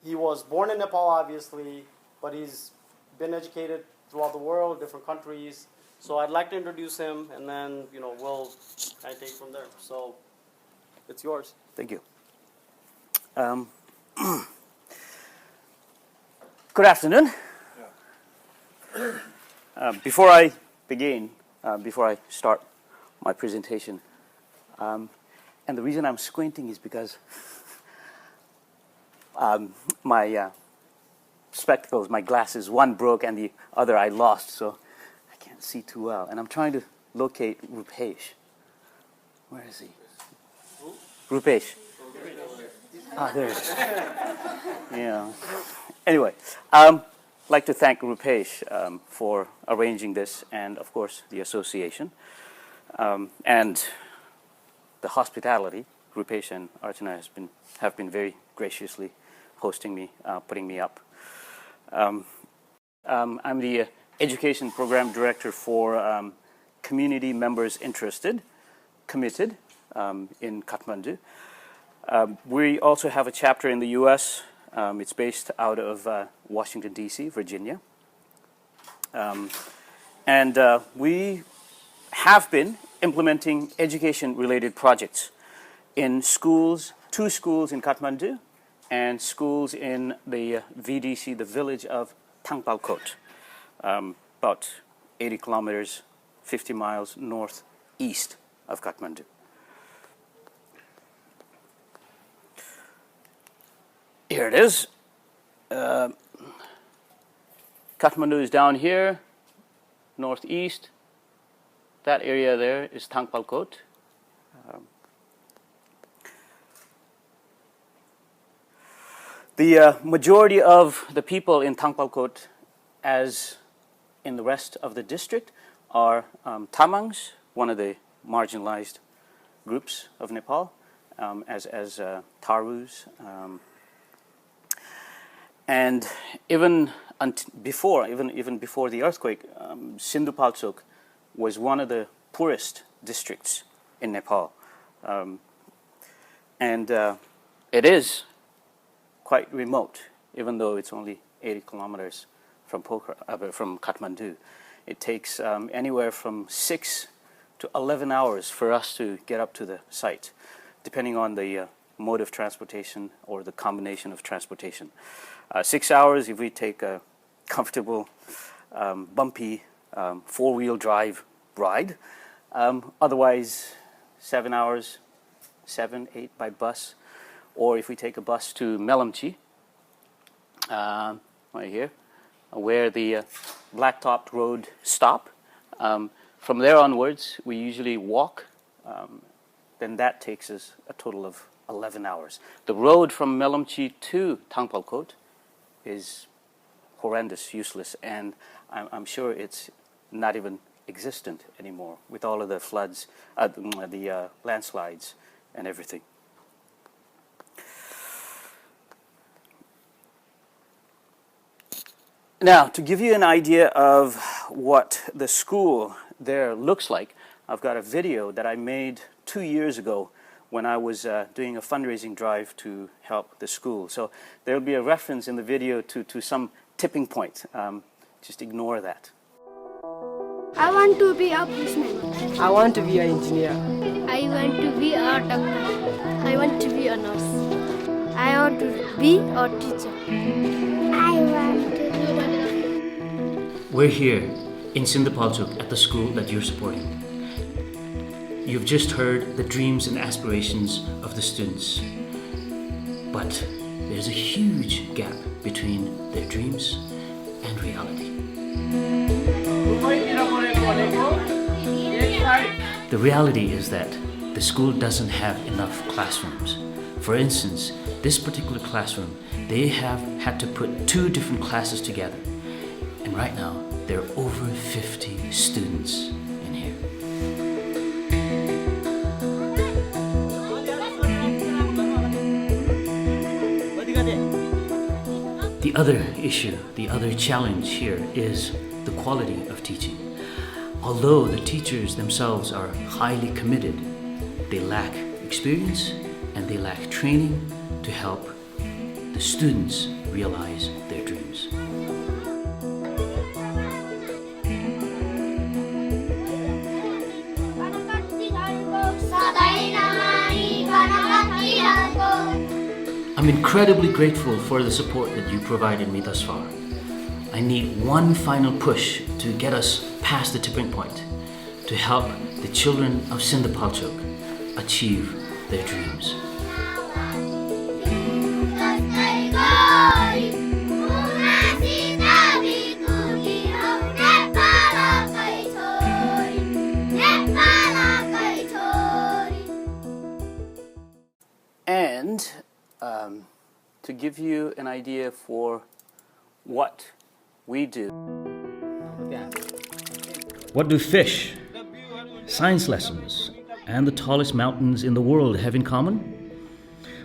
He was born in Nepal, obviously, but he's been educated throughout the world, different countries. So I'd like to introduce him, and then we'll kind of take it from there. So it's yours. Thank you. Good afternoon. Before I begin, before I start my presentation, and the reason I'm squinting is because my spectacles, my glasses, one broke and the other I lost, so I can't see too well. And I'm trying to locate Rupesh. Where is he? Rupesh. There it is. Yeah. Anyway, I'd like to thank Rupesh for arranging this, and of course the association, and the hospitality. Rupesh and Archana have been very graciously hosting me, putting me up. I'm the education program director for Community Members Interested, Committed in Kathmandu. We also have a chapter in the U.S. It's based out of Washington, D.C., Virginia. And we have been implementing education-related projects in schools, 2 schools in Kathmandu, and schools in the VDC, the village of Thangpalkot, about 80 kilometers, 50 miles northeast of Kathmandu. Here it is. Kathmandu is down here, northeast. That area there is Thangpalkot. The majority of the people in Thangpalkot, as in the rest of the district, are Tamangs, one of the marginalized groups of Nepal, as Tharus. And even before the earthquake, Thangpalkot was one of the poorest districts in Nepal, and it is quite remote, even though it's only 80 kilometers from Kathmandu. It takes anywhere from 6 to 11 hours for us to get up to the site, depending on the mode of transportation or the combination of transportation. 6 hours if we take a comfortable, bumpy, 4-wheel drive ride. Otherwise, 7 hours, 7, 8 by bus. Or if we take a bus to Melamchi, right here, where the blacktopped road stop. From there onwards, we usually walk. Then that takes us a total of 11 hours. The road from Melamchi to Thangpalkot is horrendous, useless, and I'm sure it's not even existent anymore with all of the floods, the landslides and everything. Now, to give you an idea of what the school there looks like, I've got a video that I made 2 years ago when I was doing a fundraising drive to help the school. So there will be a reference in the video to some tipping point. Just ignore that. I want to be a policeman. I want to be an engineer. I want to be a doctor. I want to be a nurse. I want to be a teacher. I want to be a We're here in Thangpalkot at the school that you're supporting. You've just heard the dreams and aspirations of the students, but there's a huge gap between their dreams and reality. The reality is that the school doesn't have enough classrooms. For instance, this particular classroom, they have had to put 2 different classes together. And right now, there are over 50 students in here. The other issue, the other challenge here is the quality of teaching. Although the teachers themselves are highly committed, they lack experience and they lack training to help the students realize their dreams. I'm incredibly grateful for the support that you provided me thus far. I need one final push to get us past the tipping point, to help the children of Thangpalkot achieve their dreams. And to give you an idea for what we do. What do fish, science lessons, and the tallest mountains in the world have in common?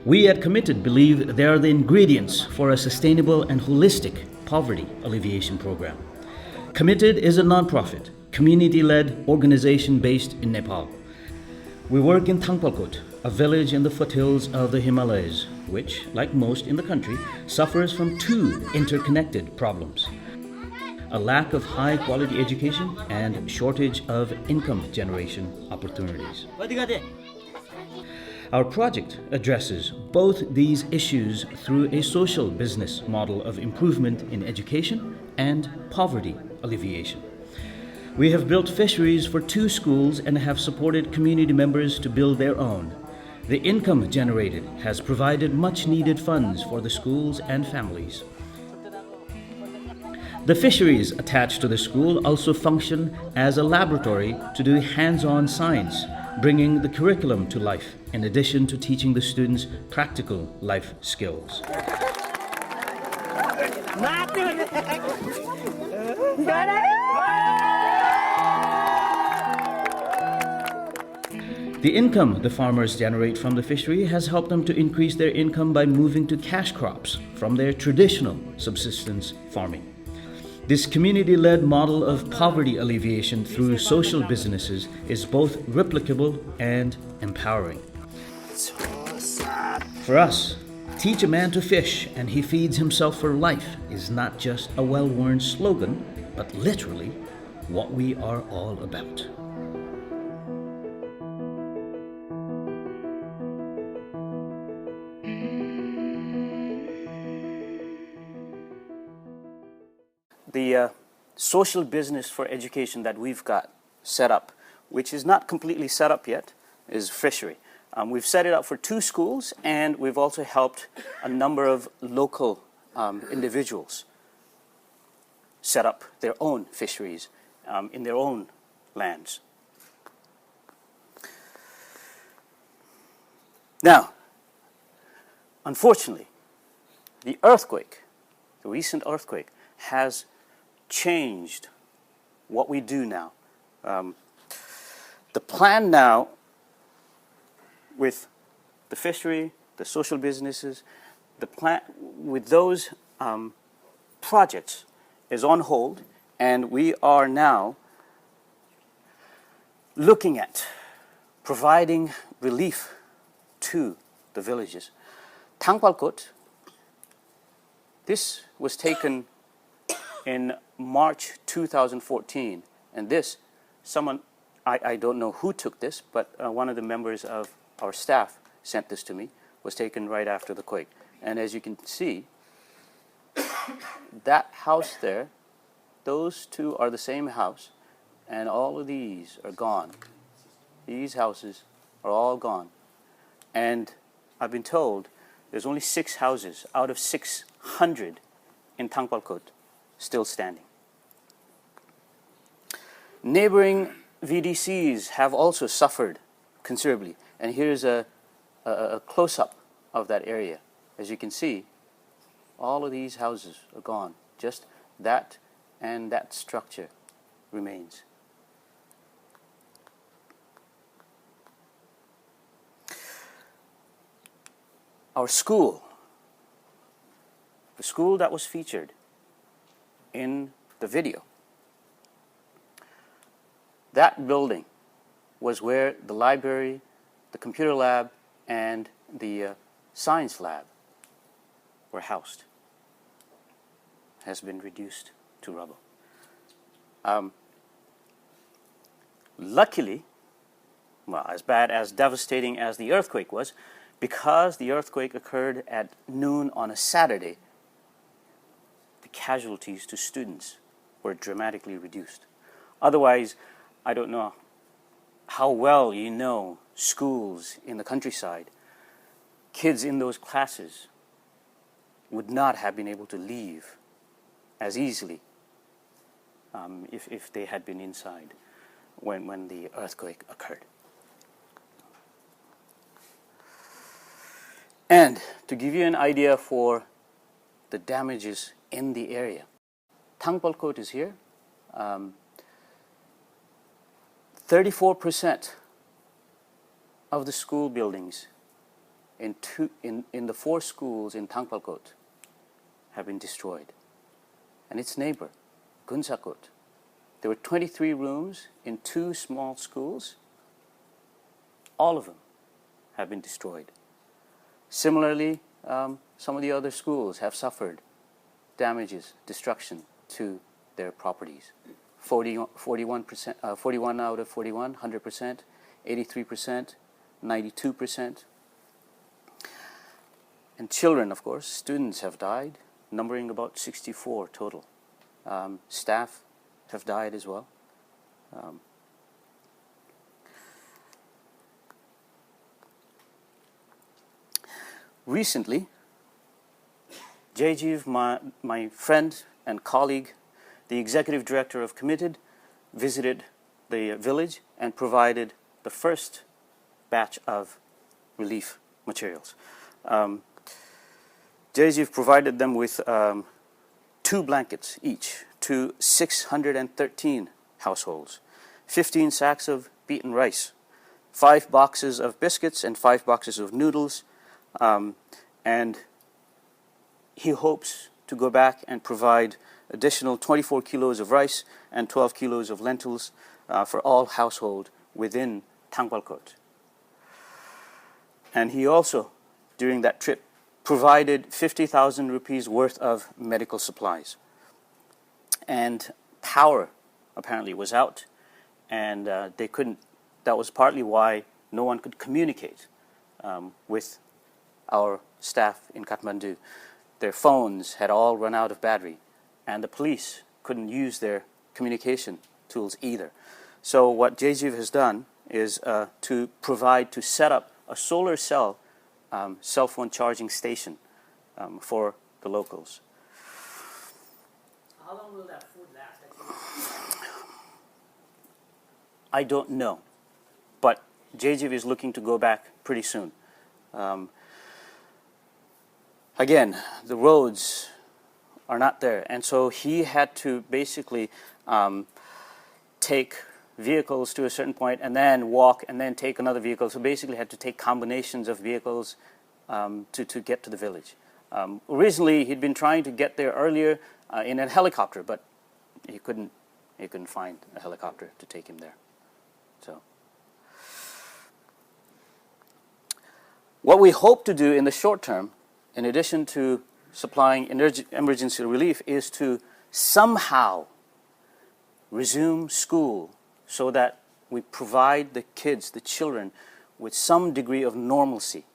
We at Committed believe they are the ingredients for a sustainable and holistic poverty alleviation program. Committed is a non-profit, community-led organization based in Nepal. We work in Thangpalkot, a village in the foothills of the Himalayas, which, like most in the country, suffers from two interconnected problems: a lack of high-quality education and shortage of income generation opportunities. Our project addresses both these issues through a social business model of improvement in education and poverty alleviation. We have built fisheries for 2 schools and have supported community members to build their own. The income generated has provided much-needed funds for the schools and families. The fisheries attached to the school also function as a laboratory to do hands-on science, bringing the curriculum to life, in addition to teaching the students practical life skills. The income the farmers generate from the fishery has helped them to increase their income by moving to cash crops from their traditional subsistence farming. This community-led model of poverty alleviation through social businesses is both replicable and empowering. For us, teach a man to fish and he feeds himself for life is not just a well-worn slogan, but literally what we are all about. The social business for education that we've got set up, which is not completely set up yet, is fishery. We've set it up for 2 schools, and we've also helped a number of local individuals set up their own fisheries in their own lands. Now, unfortunately, the recent earthquake, has changed what we do now. The plan now with the fishery, the social businesses, the plan with those projects is on hold, and we are now looking at providing relief to the villages. Thangpalkot, this was taken in March 2014, and this, I don't know who took this, but one of the members of our staff sent this to me, was taken right after the quake. And as you can see, that house there, those 2 are the same house, and all of these are gone. These houses are all gone. And I've been told there's only 6 houses out of 600 in Thangpalkot still standing. Neighboring VDCs have also suffered considerably, and here's a close-up of that area. As you can see, all of these houses are gone. Just that and that structure remains. Our school, the school that was featured in the video, that building was where the library, the computer lab, and the science lab were housed has been reduced to rubble. Luckily, well, as bad, as devastating as the earthquake was, because the earthquake occurred at noon on a Saturday, the casualties to students were dramatically reduced. Otherwise, I don't know how well you know schools in the countryside. Kids in those classes would not have been able to leave as easily if they had been inside when the earthquake occurred. And to give you an idea for the damages in the area, Thangpalkot is here. 34% of the school buildings in the 4 schools in Thangpalkot have been destroyed. And its neighbor, Gunsakot, there were 23 rooms in 2 small schools. All of them have been destroyed. Similarly, some of the other schools have suffered damages, destruction to their properties. 41 out of 41, 100%, 83%, 92%. And children, of course, students have died, numbering about 64 total. Staff have died as well. Recently, Jajiv, my friend and colleague, the executive director of Committed, visited the village and provided the first batch of relief materials. Jajiv provided them with 2 blankets each to 613 households, 15 sacks of beaten rice, 5 boxes of biscuits and 5 boxes of noodles, and he hopes to go back and provide additional 24 kilos of rice and 12 kilos of lentils for all household within Thangpalkot. And he also, during that trip, provided 50,000 rupees worth of medical supplies. And power apparently was out, and they couldn't. That was partly why no one could communicate with our staff in Kathmandu. Their phones had all run out of battery, and the police couldn't use their communication tools either. So what Jajiv has done is to set up a solar cell cell phone charging station for the locals. How long will that food last? Actually? I don't know, but Jajiv is looking to go back pretty soon. Again, the roads are not there, and so he had to basically take vehicles to a certain point and then walk and then take another vehicle. So basically had to take combinations of vehicles to get to the village. Originally, he'd been trying to get there earlier in a helicopter, but he couldn't find a helicopter to take him there. So what we hope to do in the short term, in addition to supplying emergency relief, is to somehow resume school so that we provide the kids, the children, with some degree of normalcy.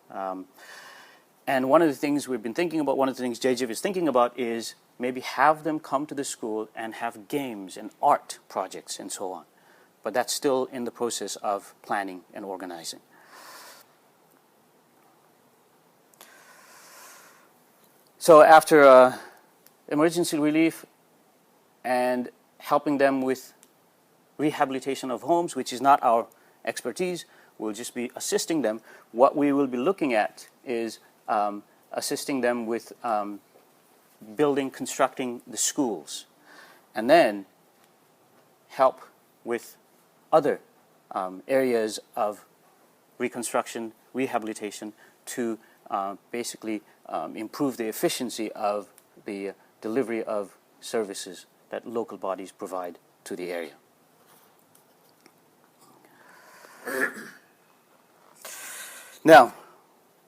And one of the things we've been thinking about, one of the things Jajiv is thinking about, is maybe have them come to the school and have games and art projects and so on. But that's still in the process of planning and organizing. So after emergency relief and helping them with rehabilitation of homes, which is not our expertise, we'll just be assisting them. What we will be looking at is assisting them with constructing the schools, and then help with other areas of reconstruction, rehabilitation to basically improve the efficiency of the delivery of services that local bodies provide to the area. Now,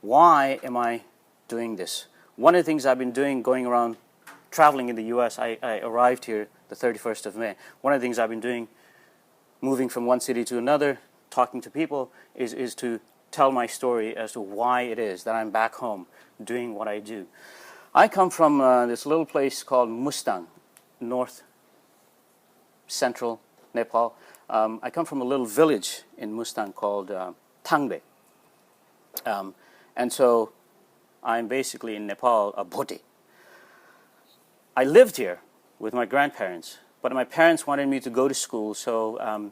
why am I doing this? one of the things I've been doing going around traveling in the U.S., I arrived here the 31st of May. One of the things I've been doing, moving from one city to another, talking to people, is to tell my story as to why it is that I'm back home doing what I do. I come from this little place called Mustang, north central Nepal. I come from a little village in Mustang called Thangpalkot. And so I'm basically in Nepal a bhote. I lived here with my grandparents, but my parents wanted me to go to school, so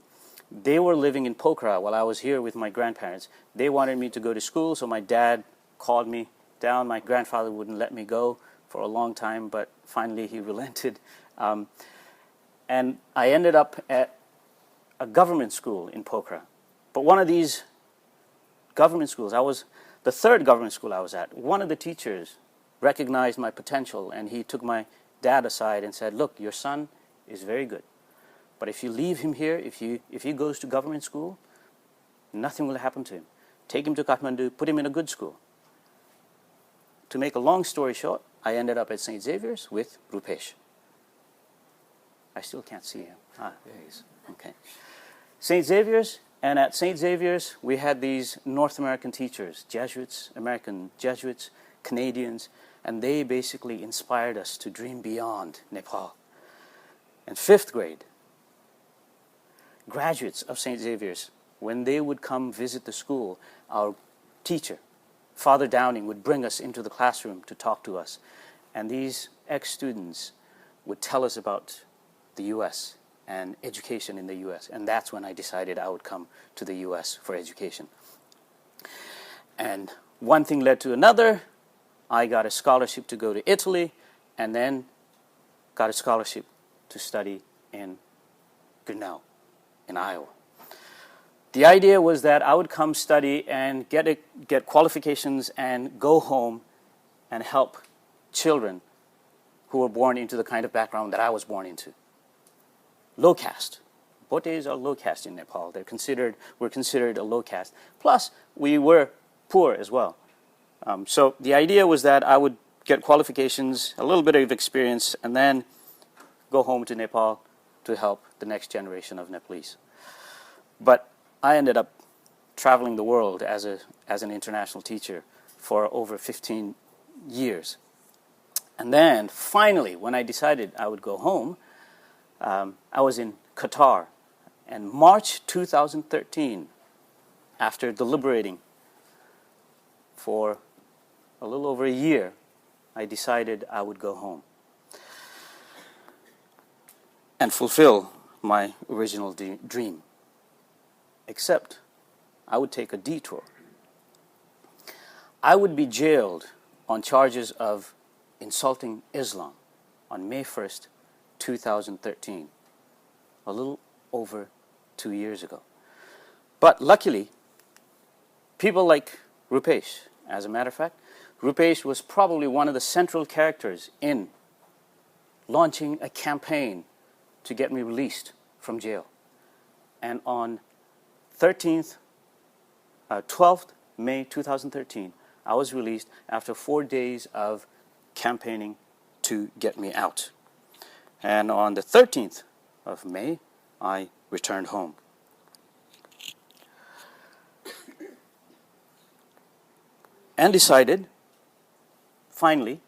they were living in Pokhara while I was here with my grandparents. They wanted me to go to school, so my dad called me down. My grandfather wouldn't let me go for a long time, but finally he relented. And I ended up at a government school in Pokhara. But one of these government schools, I was the third government school I was at. One of the teachers recognized my potential, and he took my dad aside and said, "Look, your son is very good, but if you leave him here, if he goes to government school, nothing will happen to him. Take him to Kathmandu, put him in a good school." To make a long story short, I ended up at St. Xavier's with Rupesh. I still can't see him. There he is. Okay. St. Xavier's, and at St. Xavier's, we had these North American teachers, Jesuits, American Jesuits, Canadians, and they basically inspired us to dream beyond Nepal. And fifth grade, graduates of St. Xavier's, when they would come visit the school, our teacher, Father Downing, would bring us into the classroom to talk to us. And these ex-students would tell us about the U.S. and education in the U.S. And that's when I decided I would come to the U.S. for education. And one thing led to another. I got a scholarship to go to Italy, and then got a scholarship to study in Grinnell, in Iowa. The idea was that I would come study and get qualifications and go home and help children who were born into the kind of background that I was born into. Low caste. Bhotes are low caste in Nepal. We're considered a low caste. Plus, we were poor as well. So the idea was that I would get qualifications, a little bit of experience, and then go home to Nepal to help the next generation of Nepalese. But I ended up traveling the world as an international teacher for over 15 years. And then finally, when I decided I would go home, I was in Qatar. And March 2013, after deliberating for a little over a year, I decided I would go home and fulfill my original dream. Except I would take a detour. I would be jailed on charges of insulting Islam on May 1st, 2013, a little over 2 years ago. But luckily, people like Rupesh, as a matter of fact, Rupesh was probably one of the central characters in launching a campaign to get me released from jail. And on 12th May 2013, I was released after 4 days of campaigning to get me out. And on the 13th of May, I returned home. And decided, finally,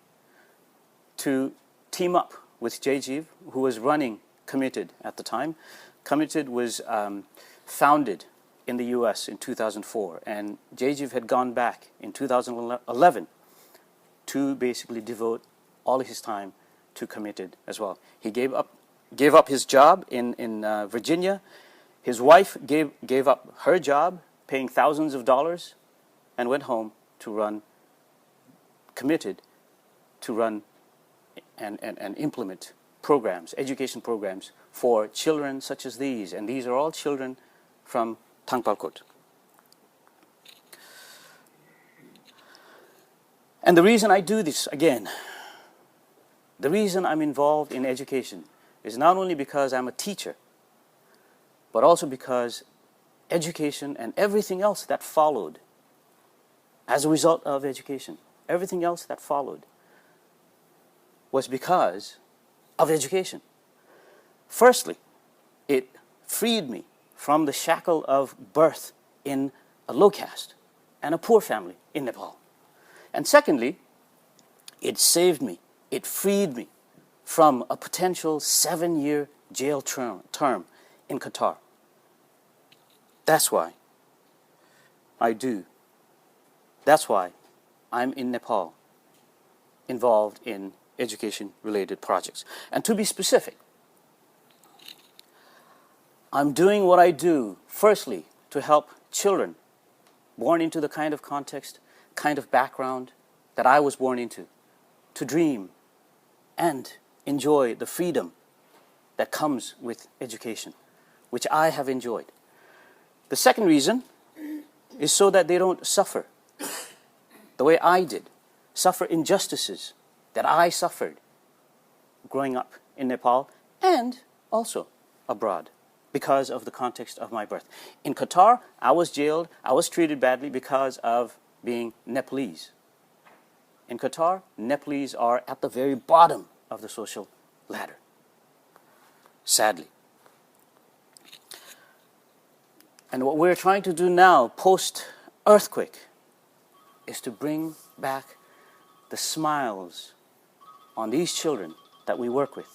to team up with Jajiv, who was running COMMITTED at the time. COMMITTED was founded in the U.S. in 2004, and Jajiv had gone back in 2011 to basically devote all of his time to COMMITTED as well. He gave up his job in Virginia. His wife gave up her job, paying thousands of dollars, and went home to run COMMITTED, to run and implement programs, education programs for children such as these. And these are all children from Thangpalkot. And the reason I do this, again, the reason I'm involved in education is not only because I'm a teacher, but also because education and everything else that followed as a result of education, everything else that followed was because of education. Firstly, it freed me from the shackle of birth in a low caste and a poor family in Nepal. And secondly, it saved me, it freed me from a potential 7-year jail term in Qatar. That's why That's why I'm in Nepal, involved in education-related projects. And to be specific, I'm doing what I do, firstly, to help children born into the kind of context, kind of background that I was born into, to dream and enjoy the freedom that comes with education, which I have enjoyed. The second reason is so that they don't suffer the way I did, suffer injustices that I suffered growing up in Nepal and also abroad because of the context of my birth. In Qatar, I was jailed, I was treated badly because of being Nepalese. In Qatar, Nepalese are at the very bottom of the social ladder, sadly. And what we're trying to do now, post-earthquake, is to bring back the smiles on these children that we work with.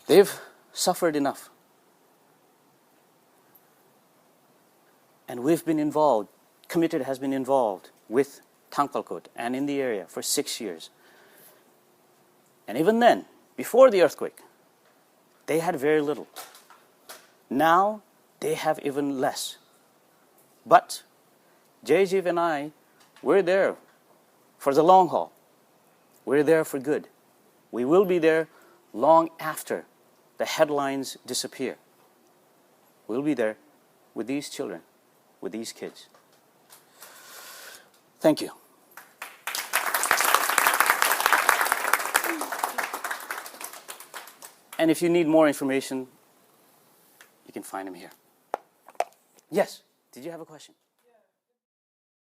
They've suffered enough. And we've been involved, Committed has been involved with Thangpalkot and in the area for 6 years. And even then, before the earthquake, they had very little. Now, they have even less. But Jaijeev and I, we're there for the long haul. We're there for good. We will be there long after the headlines disappear. We'll be there with these children, with these kids. Thank you. And if you need more information, you can find them here. Yes, did you have a question?